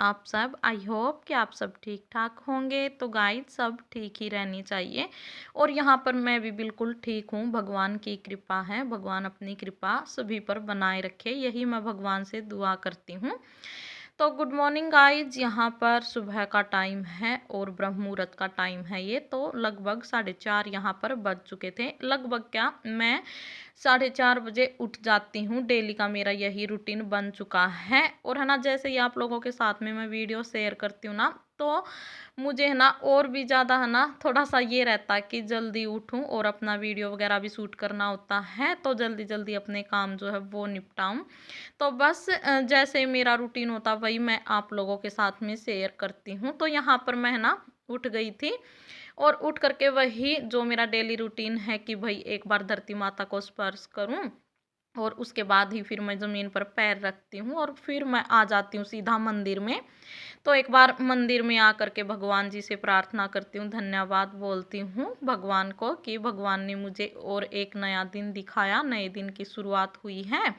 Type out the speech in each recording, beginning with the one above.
आप सब? I hope कि आप सब ठीक ठाक होंगे। तो गाइस सब ठीक ही रहनी चाहिए और यहाँ पर मैं भी बिल्कुल ठीक हूँ। भगवान की कृपा है, भगवान अपनी कृपा सभी पर बनाए रखे, यही मैं भगवान से दुआ करती हूँ। तो गुड मॉर्निंग गाइज, यहाँ पर सुबह का टाइम है और ब्रह्म मुहूर्त का टाइम है। ये तो लगभग 4:30 यहाँ पर बज चुके थे। लगभग क्या, मैं 4:30 बजे उठ जाती हूँ। डेली का मेरा यही रूटीन बन चुका है और है ना, जैसे ही आप लोगों के साथ में मैं वीडियो शेयर करती हूँ ना, तो मुझे है ना और भी ज़्यादा है ना थोड़ा सा ये रहता है कि जल्दी उठूँ और अपना वीडियो वगैरह भी शूट करना होता है, तो जल्दी जल्दी अपने काम जो है वो निपटाऊँ। तो बस जैसे मेरा रूटीन होता वही मैं आप लोगों के साथ में शेयर करती हूँ। तो यहाँ पर मैं है ना उठ गई थी और उठ करके वही जो मेरा डेली रूटीन है कि भाई एक बार धरती माता को स्पर्श करूँ और उसके बाद ही फिर मैं ज़मीन पर पैर रखती हूँ और फिर मैं आ जाती हूँ सीधा मंदिर में। तो एक बार मंदिर में आकर के भगवान जी से प्रार्थना करती हूँ, धन्यवाद बोलती हूँ भगवान को कि भगवान ने मुझे और एक नया दिन दिखाया, नए दिन की शुरुआत हुई है।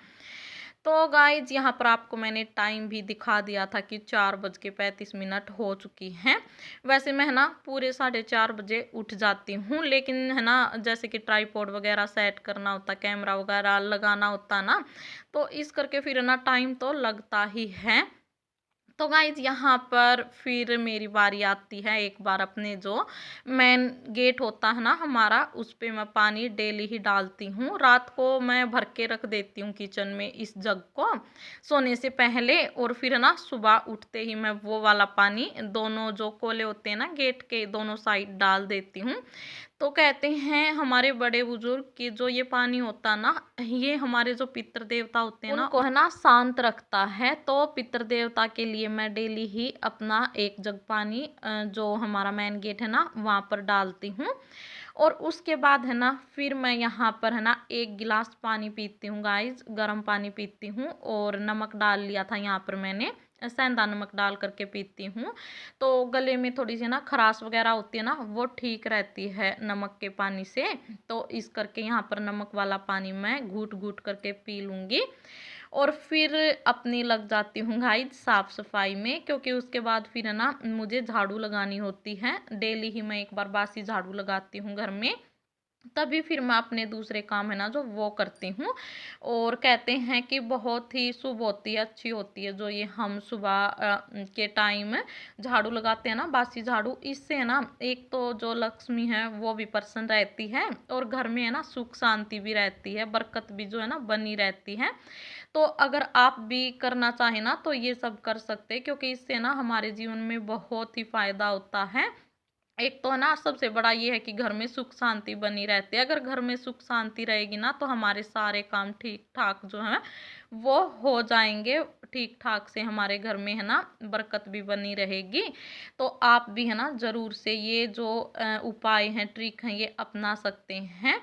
तो गाइज यहाँ पर आपको मैंने टाइम भी दिखा दिया था कि 4:35 हो चुकी हैं। वैसे मैं है ना पूरे 4:30 बजे उठ जाती हूँ, लेकिन है ना जैसे कि ट्राईपॉड वगैरह सेट करना होता, कैमरा वगैरह लगाना होता ना, तो इस करके फिर है ना टाइम तो लगता ही है। तो गाइज यहाँ पर फिर मेरी बारी आती है। एक बार अपने जो मेन गेट होता है ना हमारा, उस पे मैं पानी डेली ही डालती हूँ। रात को मैं भर के रख देती हूँ किचन में इस जग को सोने से पहले, और फिर ना सुबह उठते ही मैं वो वाला पानी दोनों जो कोले होते हैं ना गेट के दोनों साइड डाल देती हूँ। तो कहते हैं हमारे बड़े बुजुर्ग कि जो ये पानी होता ना, ये हमारे जो पितृ देवता होते हैं ना उनको है ना शांत रखता है। तो पितृ देवता के लिए मैं डेली ही अपना एक जग पानी जो हमारा मेन गेट है ना वहाँ पर डालती हूँ। और उसके बाद है ना फिर मैं यहाँ पर है ना 1 गिलास पानी पीती हूँ गाइज, गर्म पानी पीती हूँ। और नमक डाल लिया था यहाँ पर मैंने, सेंधा नमक डाल करके पीती हूँ। तो गले में थोड़ी सी ना खराश वगैरह होती है ना, वो ठीक रहती है नमक के पानी से। तो इस करके यहाँ पर नमक वाला पानी मैं घूट घूट करके पी लूँगी और फिर अपनी लग जाती हूँ गाइज साफ सफाई में, क्योंकि उसके बाद फिर है ना मुझे झाड़ू लगानी होती है। डेली ही मैं एक बार बासी झाड़ू लगाती हूँ घर में, तभी फिर मैं अपने दूसरे काम है ना जो वो करती हूँ। और कहते हैं कि बहुत ही शुभ होती है, अच्छी होती है जो ये हम सुबह के टाइम झाड़ू लगाते हैं ना, बासी झाड़ू। इससे है ना एक तो जो लक्ष्मी है वो भी प्रसन्न रहती है और घर में है ना सुख शांति भी रहती है, बरकत भी जो है ना बनी रहती है। तो अगर आप भी करना चाहें ना तो ये सब कर सकते हैं, क्योंकि इससे ना हमारे जीवन में बहुत ही फायदा होता है। एक तो है ना सबसे बड़ा ये है कि घर में सुख शांति बनी रहती है। अगर घर में सुख शांति रहेगी ना तो हमारे सारे काम ठीक ठाक जो है वो हो जाएंगे। ठीक ठाक से हमारे घर में है ना बरकत भी बनी रहेगी। तो आप भी है ना जरूर से ये जो उपाय हैं, ट्रिक हैं, ये अपना सकते हैं।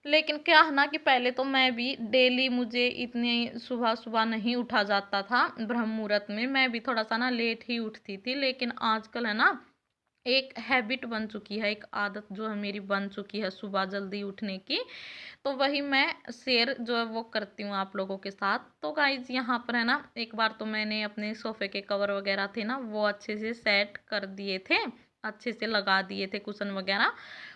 लेकिन क्या है ना कि पहले तो मैं भी डेली, मुझे इतनी सुबह सुबह नहीं उठा जाता था। ब्रह्म मुहूर्त में मैं भी थोड़ा सा ना लेट ही उठती थी, लेकिन आजकल है ना एक हैबिट बन चुकी है, एक आदत जो है मेरी बन चुकी है सुबह जल्दी उठने की। तो वही मैं शेयर जो है वो करती हूँ आप लोगों के साथ। तो गाइज यहाँ पर है ना एक बार तो मैंने अपने सोफे के कवर वगैरह थे ना वो अच्छे से सेट कर दिए थे, अच्छे से लगा दिए थे कुशन वगैरह।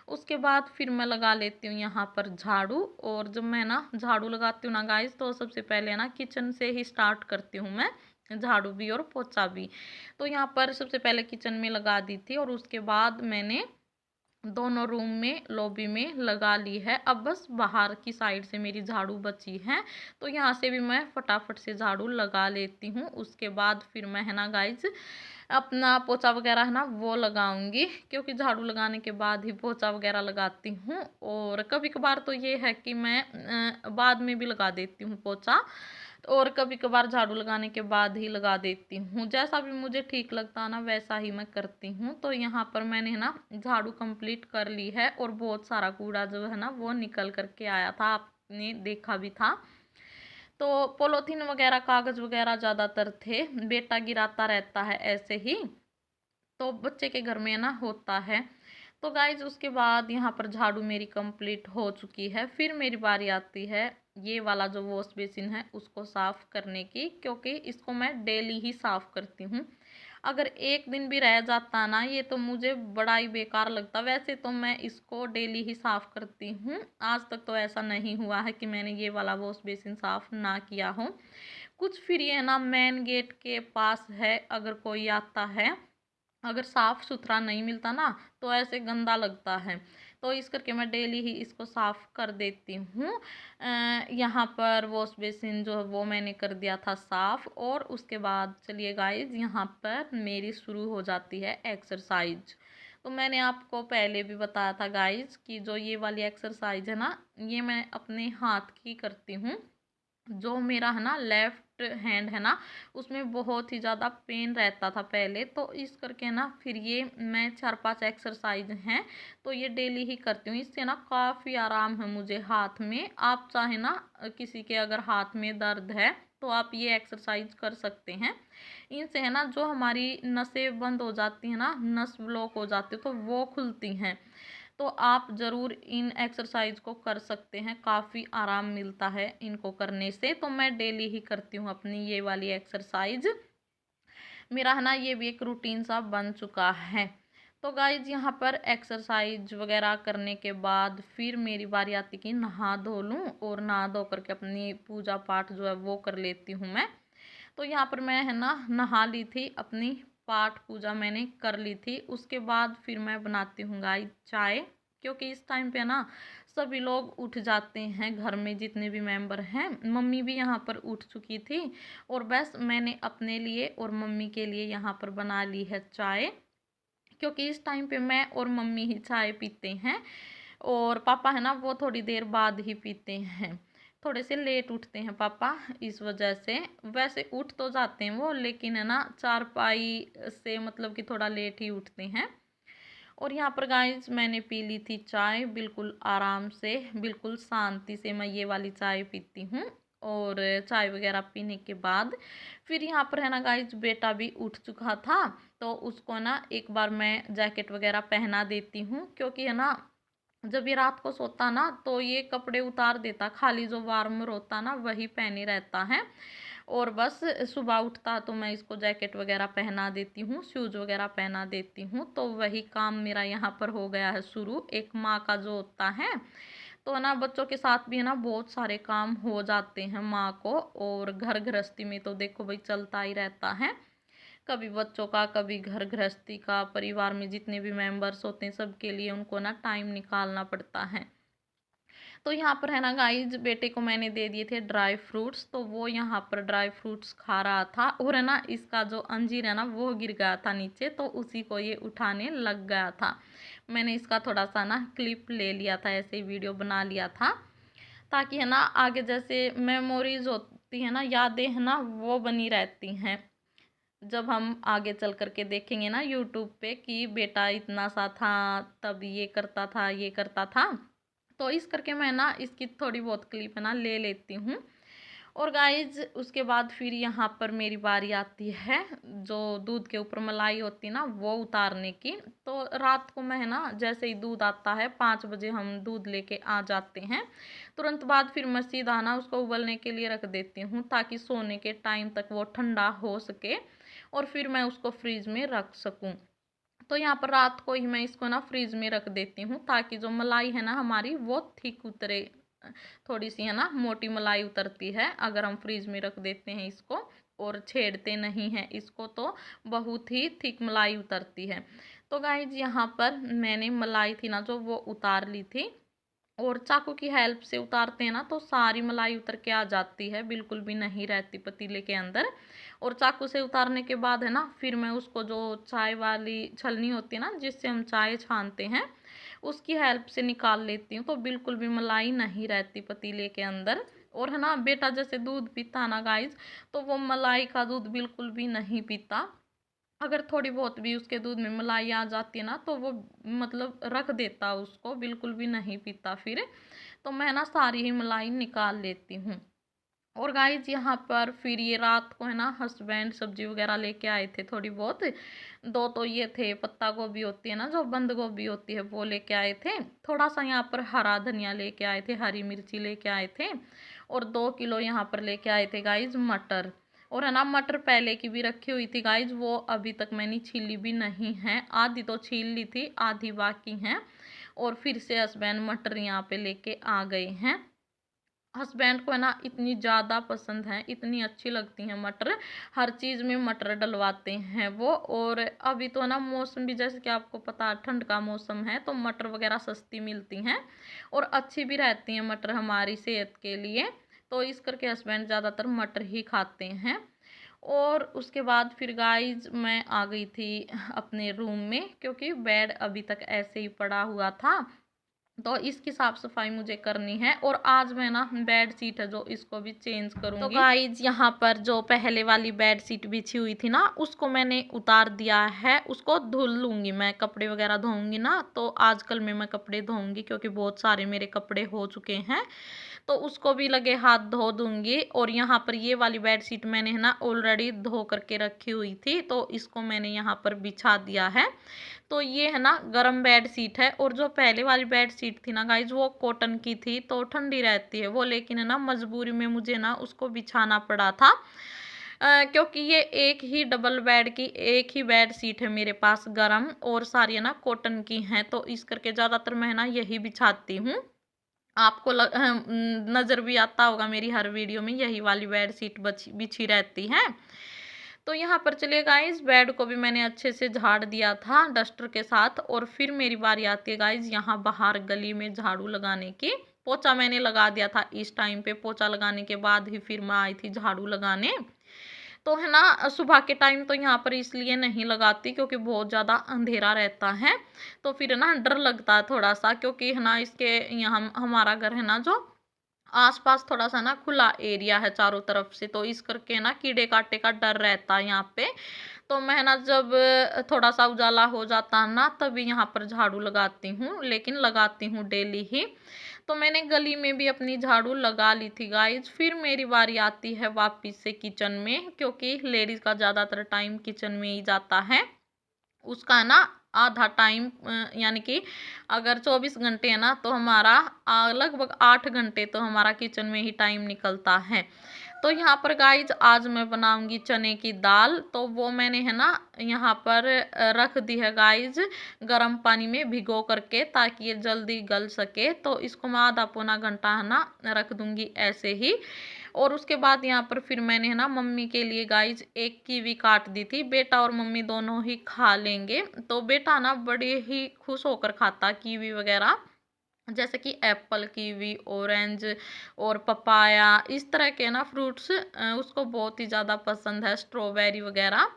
उसके बाद फिर मैं लगा लेती हूँ यहाँ पर झाड़ू। और जब मैं ना झाड़ू लगाती हूँ ना गाइज, तो सबसे पहले ना किचन से ही स्टार्ट करती हूँ मैं, झाड़ू भी और पोछा भी। तो यहाँ पर सबसे पहले किचन में लगा दी थी और उसके बाद मैंने दोनों रूम में लॉबी में लगा ली है। अब बस बाहर की साइड से मेरी झाड़ू बची है, तो यहाँ से भी मैं फटाफट से झाड़ू लगा लेती हूँ। उसके बाद फिर मैं है ना गाइज अपना पोछा वगैरह है ना वो लगाऊंगी, क्योंकि झाड़ू लगाने के बाद ही पोछा वगैरह लगाती हूँ। और कभी कभार तो ये है कि मैं बाद में भी लगा देती हूँ पोछा, और कभी कभार झाड़ू लगाने के बाद ही लगा देती हूँ। जैसा भी मुझे ठीक लगता है ना वैसा ही मैं करती हूँ। तो यहाँ पर मैंने है ना झाड़ू कंप्लीट कर ली है और बहुत सारा कूड़ा जो है ना वो निकल करके आया था, आपने देखा भी था। तो पॉलीथीन वगैरह कागज वगैरह ज़्यादातर थे, बेटा गिराता रहता है ऐसे ही, तो बच्चे के घर में ना होता है। तो गाइज उसके बाद यहाँ पर झाड़ू मेरी कंप्लीट हो चुकी है। फिर मेरी बारी आती है ये वाला जो वॉश बेसिन है उसको साफ़ करने की, क्योंकि इसको मैं डेली ही साफ़ करती हूँ। अगर एक दिन भी रह जाता ना ये तो मुझे बड़ा ही बेकार लगता। वैसे तो मैं इसको डेली ही साफ़ करती हूँ, आज तक तो ऐसा नहीं हुआ है कि मैंने ये वाला वॉश बेसिन साफ़ ना किया हो। कुछ फिर ये ना मेन गेट के पास है, अगर कोई आता है, अगर साफ सुथरा नहीं मिलता ना तो ऐसे गंदा लगता है, तो इस करके मैं डेली ही इसको साफ कर देती हूँ। यहाँ पर वॉश बेसिन जो है वो मैंने कर दिया था साफ, और उसके बाद चलिए गाइज यहाँ पर मेरी शुरू हो जाती है एक्सरसाइज। तो मैंने आपको पहले भी बताया था गाइज कि जो ये वाली एक्सरसाइज है ना ये मैं अपने हाथ की करती हूँ। जो मेरा है ना लेफ्ट हैंड है ना उसमें बहुत ही ज़्यादा पेन रहता था पहले, तो इस करके ना फिर ये मैं 4-5 एक्सरसाइज हैं तो ये डेली ही करती हूँ। इससे ना काफ़ी आराम है मुझे हाथ में। आप चाहे ना किसी के अगर हाथ में दर्द है तो आप ये एक्सरसाइज कर सकते हैं। इनसे है ना जो हमारी नसें बंद हो जाती हैं ना, नस ब्लॉक हो जाती है तो वो खुलती हैं। तो आप ज़रूर इन एक्सरसाइज को कर सकते हैं, काफ़ी आराम मिलता है इनको करने से। तो मैं डेली ही करती हूँ अपनी ये वाली एक्सरसाइज। मेरा है ना ये भी एक रूटीन सा बन चुका है। तो गाइज यहाँ पर एक्सरसाइज वगैरह करने के बाद फिर मेरी बारी आती कि नहा धो लूँ, और नहा धो करके अपनी पूजा पाठ जो है वो कर लेती हूँ मैं। तो यहाँ पर मैं है ना नहा ली थी, अपनी पाठ पूजा मैंने कर ली थी। उसके बाद फिर मैं बनाती हूँ गाइस चाय, क्योंकि इस टाइम पे ना सभी लोग उठ जाते हैं, घर में जितने भी मेंबर हैं। मम्मी भी यहाँ पर उठ चुकी थी, और बस मैंने अपने लिए और मम्मी के लिए यहाँ पर बना ली है चाय, क्योंकि इस टाइम पे मैं और मम्मी ही चाय पीते हैं, और पापा है ना वो थोड़ी देर बाद ही पीते हैं। थोड़े से लेट उठते हैं पापा, इस वजह से। वैसे उठ तो जाते हैं वो, लेकिन है ना चारपाई से मतलब कि थोड़ा लेट ही उठते हैं। और यहाँ पर गाइस मैंने पी ली थी चाय बिल्कुल आराम से, बिल्कुल शांति से मैं ये वाली चाय पीती हूँ। और चाय वगैरह पीने के बाद फिर यहाँ पर है ना गाइस बेटा भी उठ चुका था, तो उसको ना एक बार मैं जैकेट वगैरह पहना देती हूँ, क्योंकि है ना जब ये रात को सोता ना तो ये कपड़े उतार देता, खाली जो वार्मर होता ना वही पहने रहता है। और बस सुबह उठता तो मैं इसको जैकेट वगैरह पहना देती हूँ, शूज़ वगैरह पहना देती हूँ। तो वही काम मेरा यहाँ पर हो गया है शुरू, एक माँ का जो होता है। तो ना बच्चों के साथ भी है ना बहुत सारे काम हो जाते हैं माँ को, और घर गृहस्थी में तो देखो भाई चलता ही रहता है, कभी बच्चों का, कभी घर गृहस्थी का, परिवार में जितने भी मेंबर्स होते हैं सबके लिए उनको ना टाइम निकालना पड़ता है। तो यहाँ पर है ना गाइज बेटे को मैंने दे दिए थे ड्राई फ्रूट्स, तो वो यहाँ पर ड्राई फ्रूट्स खा रहा था, और है ना इसका जो अंजीर है ना वो गिर गया था नीचे, तो उसी को ये उठाने लग गया था। मैंने इसका थोड़ा सा ना क्लिप ले लिया था, ऐसे ही वीडियो बना लिया था, ताकि है ना आगे जैसे मेमोरीज होती है ना, यादें है ना वो बनी रहती हैं। जब हम आगे चल करके देखेंगे ना यूट्यूब पे कि बेटा इतना सा था तब ये करता था ये करता था, तो इस करके मैं ना इसकी थोड़ी बहुत क्लिप है ना ले लेती हूँ। और गाइज उसके बाद फिर यहाँ पर मेरी बारी आती है जो दूध के ऊपर मलाई होती है ना वो उतारने की। तो रात को मैं है ना जैसे ही दूध आता है 5 बजे हम दूध लेके आ जाते हैं, तुरंत बाद फिर मैं सीधा ना उसको उबलने के लिए रख देती हूँ, ताकि सोने के टाइम तक वो ठंडा हो सके और फिर मैं उसको फ्रीज में रख सकूँ। तो यहाँ पर रात को ही मैं इसको ना फ्रीज में रख देती हूँ, ताकि जो मलाई है ना हमारी वो थिक उतरे। थोड़ी सी है ना मोटी मलाई उतरती है अगर हम फ्रीज में रख देते हैं इसको और छेड़ते नहीं हैं इसको, तो बहुत ही थिक मलाई उतरती है। तो गाइज यहाँ पर मैंने मलाई थी ना जो वो उतार ली थी, और चाकू की हेल्प से उतारते हैं ना तो सारी मलाई उतर के आ जाती है, बिल्कुल भी नहीं रहती पतीले के अंदर। और चाकू से उतारने के बाद है ना फिर मैं उसको जो चाय वाली छलनी होती है ना जिससे हम चाय छानते हैं उसकी हेल्प से निकाल लेती हूँ, तो बिल्कुल भी मलाई नहीं रहती पतीले के अंदर। और है ना बेटा जैसे दूध पीता ना गाइज, तो वो मलाई का दूध बिल्कुल भी नहीं पीता। अगर थोड़ी बहुत भी उसके दूध में मलाई आ जाती है ना तो वो मतलब रख देता उसको, बिल्कुल भी नहीं पीता फिर। तो मैं ना सारी ही मलाई निकाल लेती हूँ। और गाइज यहाँ पर फिर ये रात को है ना हस्बैंड सब्जी वगैरह लेके आए थे थोड़ी बहुत, दो तो ये थे पत्ता गोभी होती है ना जो बंद गोभी होती है वो लेके आए थे, थोड़ा सा यहाँ पर हरा धनिया लेके आए थे, हरी मिर्ची लेके आए थे, और 2 किलो यहाँ पर लेके आए थे गाइज मटर। और है ना मटर पहले की भी रखी हुई थी गाइज, वो अभी तक मैंने छीली भी नहीं है, आधी तो छील ली थी, आधी बाकी हैं। और फिर से हस्बैंड मटर यहाँ पे लेके आ गए हैं। हस्बैंड को है ना इतनी ज़्यादा पसंद है, इतनी अच्छी लगती हैं मटर, हर चीज़ में मटर डलवाते हैं वो। और अभी तो ना मौसम भी जैसे कि आपको पता है ठंड का मौसम है, तो मटर वगैरह सस्ती मिलती हैं और अच्छी भी रहती हैं मटर हमारी सेहत के लिए। तो इस करके हस्बैंड ज़्यादातर मटर ही खाते हैं। और उसके बाद फिर गाइज मैं आ गई थी अपने रूम में, क्योंकि बेड अभी तक ऐसे ही पड़ा हुआ था, तो इसकी साफ सफाई मुझे करनी है। और आज मैं ना बेड शीट है जो इसको भी चेंज करूंगी। तो गाइज यहाँ पर जो पहले वाली बेड शीट बिछी हुई थी ना, उसको मैंने उतार दिया है, उसको धुल लूंगी मैं, कपड़े वगैरह धोऊंगी ना, तो आजकल में मैं कपड़े धोऊंगी क्योंकि बहुत सारे मेरे कपड़े हो चुके हैं, तो उसको भी लगे हाथ धो दूंगी। और यहाँ पर ये वाली बेड शीट मैंने है ना ऑलरेडी धो करके रखी हुई थी, तो इसको मैंने यहाँ पर बिछा दिया है। तो ये है ना गरम बेड शीट है। और जो पहले वाली बेड शीट थी ना गाइज, वो कॉटन की थी, तो ठंडी रहती है वो, लेकिन है ना मजबूरी में मुझे ना उसको बिछाना पड़ा था, क्योंकि ये एक ही डबल बेड की एक ही बेड शीट है मेरे पास गरम, और सारी है ना कॉटन की हैं, तो इस करके ज़्यादातर मैं ना यही बिछाती हूँ। आपको नज़र भी आता होगा मेरी हर वीडियो में यही वाली बेड शीट बिछी रहती है। तो यहाँ पर चलिए गाइज, बेड को भी मैंने अच्छे से झाड़ दिया था डस्टर के साथ। और फिर मेरी बारी आती है गाइज यहाँ बाहर गली में झाड़ू लगाने की। पोछा मैंने लगा दिया था, इस टाइम पे पोछा लगाने के बाद ही फिर मैं आई थी झाड़ू लगाने। तो है ना सुबह के टाइम तो यहाँ पर इसलिए नहीं लगाती क्योंकि बहुत ज़्यादा अंधेरा रहता है, तो फिर ना डर लगता है थोड़ा सा, क्योंकि है ना इसके यहाँ हमारा घर है ना जो आसपास थोड़ा सा ना खुला एरिया है चारों तरफ से, तो इस करके ना कीड़े काटे का डर रहता है यहाँ पे। तो मैं ना जब थोड़ा सा उजाला हो जाता है ना, तभी यहाँ पर झाड़ू लगाती हूँ, लेकिन लगाती हूँ डेली ही। तो मैंने गली में भी अपनी झाड़ू लगा ली थी गाइज। फिर मेरी बारी आती है वापिस से किचन में, क्योंकि लेडीज का ज़्यादातर टाइम किचन में ही जाता है। उसका ना आधा टाइम यानी कि अगर 24 घंटे है ना, तो हमारा लगभग 8 घंटे तो हमारा किचन में ही टाइम निकलता है। तो यहाँ पर गाइज आज मैं बनाऊंगी चने की दाल। तो वो मैंने है ना यहाँ पर रख दी है गाइज गर्म पानी में भिगो करके, ताकि ये जल्दी गल सके। तो इसको मैं आधा पौना घंटा है ना रख दूंगी ऐसे ही। और उसके बाद यहाँ पर फिर मैंने है ना मम्मी के लिए गाइज एक कीवी काट दी थी, बेटा और मम्मी दोनों ही खा लेंगे। तो बेटा ना बड़े ही खुश होकर खाता कीवी वगैरह, जैसे कि एप्पल, कीवी, ऑरेंज और पपाया, इस तरह के ना फ्रूट्स उसको बहुत ही ज़्यादा पसंद है, स्ट्रॉबेरी वगैरह।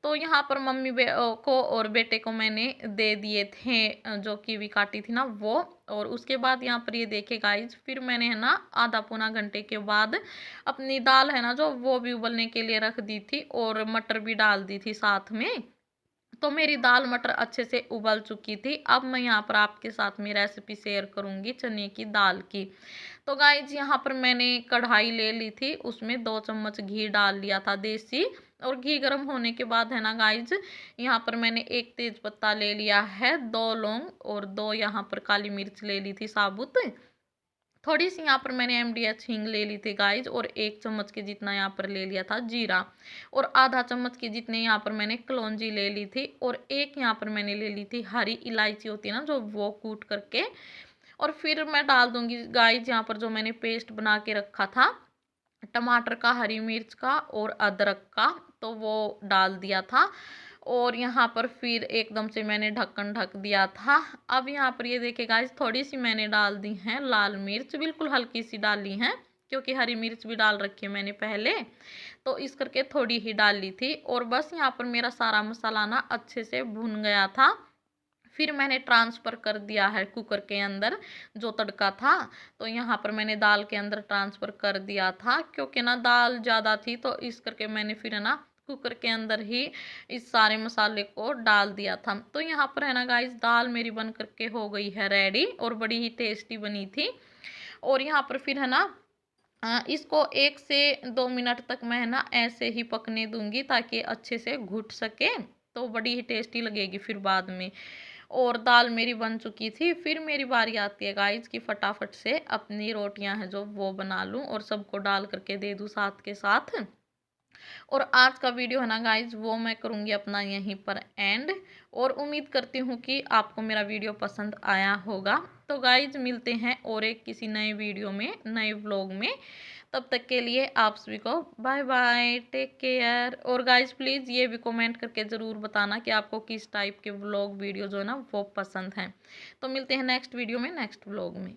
तो यहाँ पर मम्मी को और बेटे को मैंने दे दिए थे जो कीवी काटी थी ना वो। और उसके बाद यहाँ पर ये देखे गाइज, फिर मैंने है ना आधा पौना घंटे के बाद अपनी दाल है ना जो वो भी उबलने के लिए रख दी थी, और मटर भी डाल दी थी साथ में। तो मेरी दाल मटर अच्छे से उबल चुकी थी। अब मैं यहाँ पर आपके साथ में रेसिपी शेयर करूंगी चने की दाल की। तो गाइज यहाँ पर मैंने कढ़ाई ले ली थी, उसमें 2 चम्मच घी डाल लिया था देसी। और घी गर्म होने के बाद है ना गाइज, यहाँ पर मैंने एक तेज पत्ता ले लिया है, 2 लौंग और 2 यहाँ पर काली मिर्च ले ली थी साबुत। थोड़ी सी यहाँ पर मैंने MDH हींग ले ली थी गाइज, और 1 चम्मच के जितना यहाँ पर ले लिया था जीरा, और आधा चम्मच के जितने यहाँ पर मैंने कलौंजी ले ली थी, और एक यहाँ पर मैंने ले ली थी हरी इलायची होती है ना जो, वो कूट करके। और फिर मैं डाल दूंगी गाइज यहाँ पर जो मैंने पेस्ट बना के रखा था टमाटर का, हरी मिर्च का और अदरक का, तो वो डाल दिया था। और यहाँ पर फिर एकदम से मैंने ढक्कन ढक दिया था। अब यहाँ पर ये देखिए गाइस, थोड़ी सी मैंने डाल दी है लाल मिर्च, बिल्कुल हल्की सी डाली है, क्योंकि हरी मिर्च भी डाल रखी है मैंने पहले, तो इस करके थोड़ी ही डाल ली थी। और बस यहाँ पर मेरा सारा मसाला ना अच्छे से भुन गया था। फिर मैंने ट्रांसफ़र कर दिया है कुकर के अंदर जो तड़का था, तो यहाँ पर मैंने दाल के अंदर ट्रांसफ़र कर दिया था, क्योंकि ना दाल ज़्यादा थी, तो इस करके मैंने फिर है ना कुकर के अंदर ही इस सारे मसाले को डाल दिया था। तो यहाँ पर है ना गाइस, दाल मेरी बन करके हो गई है रेडी, और बड़ी ही टेस्टी बनी थी। और यहाँ पर फिर है ना इसको 1 से 2 मिनट तक मैं है ना ऐसे ही पकने दूंगी, ताकि अच्छे से घुट सके, तो बड़ी ही टेस्टी लगेगी फिर बाद में। और दाल मेरी बन चुकी थी। फिर मेरी बारी आती है गाइस कि फटाफट से अपनी रोटियां हैं जो वो बना लूं और सबको डाल करके दे दूं साथ के साथ। और आज का वीडियो है ना गाइज वो मैं करूँगी अपना यहीं पर एंड। और उम्मीद करती हूँ कि आपको मेरा वीडियो पसंद आया होगा। तो गाइज मिलते हैं और एक किसी नए वीडियो में, नए व्लॉग में। तब तक के लिए आप सभी को बाय बाय, टेक केयर। और गाइज प्लीज़ ये भी कमेंट करके ज़रूर बताना कि आपको किस टाइप के व्लॉग वीडियो जो है ना वो पसंद हैं। तो मिलते हैं नेक्स्ट वीडियो में, नेक्स्ट व्लॉग में।